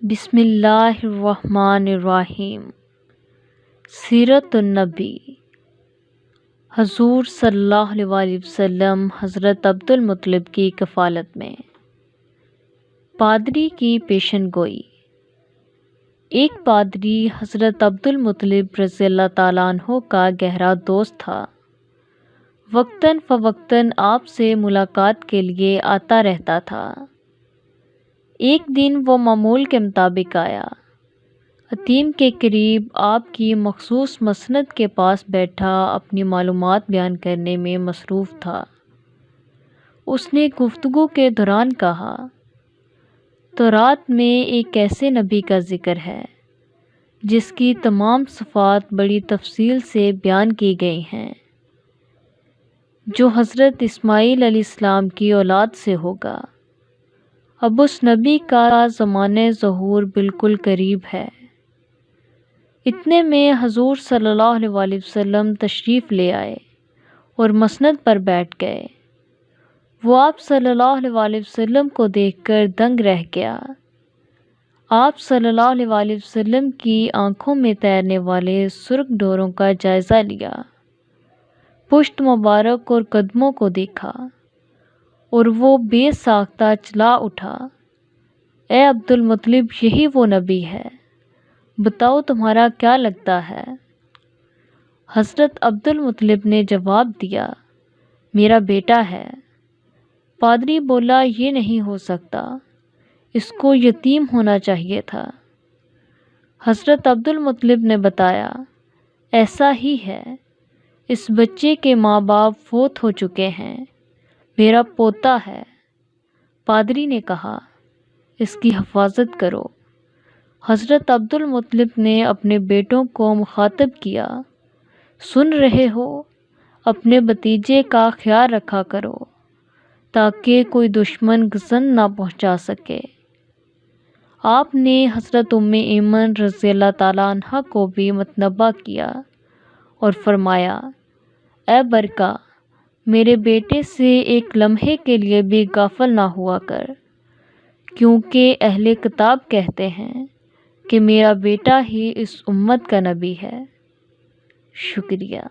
بسم اللہ الرحمن الرحیم۔ سیرت النبی۔ حضور صلی اللہ علیہ وسلم حضرت عبدالمطلب کی کفالت میں۔ پادری کی پیشن گوئی۔ ایک پادری حضرت عبدالمطلب رضی اللہ تعالیٰ عنہ کا گہرا دوست تھا۔ وقتاً فوقتاً آپ سے ملاقات کے لیے آتا رہتا تھا۔ ایک دن وہ معمول کے مطابق آیا۔ حتیم کے قریب آپ کی مخصوص مسند کے پاس بیٹھا اپنی معلومات بیان کرنے میں مصروف تھا۔ اس نے گفتگو کے دوران کہا، تورات میں ایک ایسے نبی کا ذکر ہے جس کی تمام صفات بڑی تفصیل سے بیان کی گئی ہیں، جو حضرت اسماعیل علیہ السلام کی اولاد سے ہوگا۔ اب اس نبی کا زمانِ ظہور بالکل قریب ہے۔ اتنے میں حضور صلی اللہ علیہ وسلم تشریف لے آئے اور مسند پر بیٹھ گئے۔ وہ آپ صلی اللہ علیہ وسلم کو دیکھ کر دنگ رہ گیا۔ آپ صلی اللہ علیہ وسلم کی آنکھوں میں تیرنے والے سرخ ڈوروں کا جائزہ لیا، پشت مبارک اور قدموں کو دیکھا اور وہ بے ساختہ چلا اٹھا، اے عبدالمطلب، یہی وہ نبی ہے، بتاؤ تمہارا کیا لگتا ہے؟ حضرت عبدالمطلب نے جواب دیا، میرا بیٹا ہے۔ پادری بولا، یہ نہیں ہو سکتا، اس کو یتیم ہونا چاہیے تھا۔ حضرت عبدالمطلب نے بتایا، ایسا ہی ہے، اس بچے کے ماں باپ فوت ہو چکے ہیں، میرا پوتا ہے۔ پادری نے کہا، اس کی حفاظت کرو۔ حضرت عبدالمطلب نے اپنے بیٹوں کو مخاطب کیا، سن رہے ہو، اپنے بھتیجے کا خیال رکھا کرو تاکہ کوئی دشمن گزند نہ پہنچا سکے۔ آپ نے حضرت ام ایمن رضی اللہ تعالیٰ عنہ کو بھی متنبہ کیا اور فرمایا، اے برکہ، میرے بیٹے سے ایک لمحے کے لیے بھی غافل نہ ہوا کر، کیونکہ اہل کتاب کہتے ہیں کہ میرا بیٹا ہی اس امت کا نبی ہے۔ شکریہ۔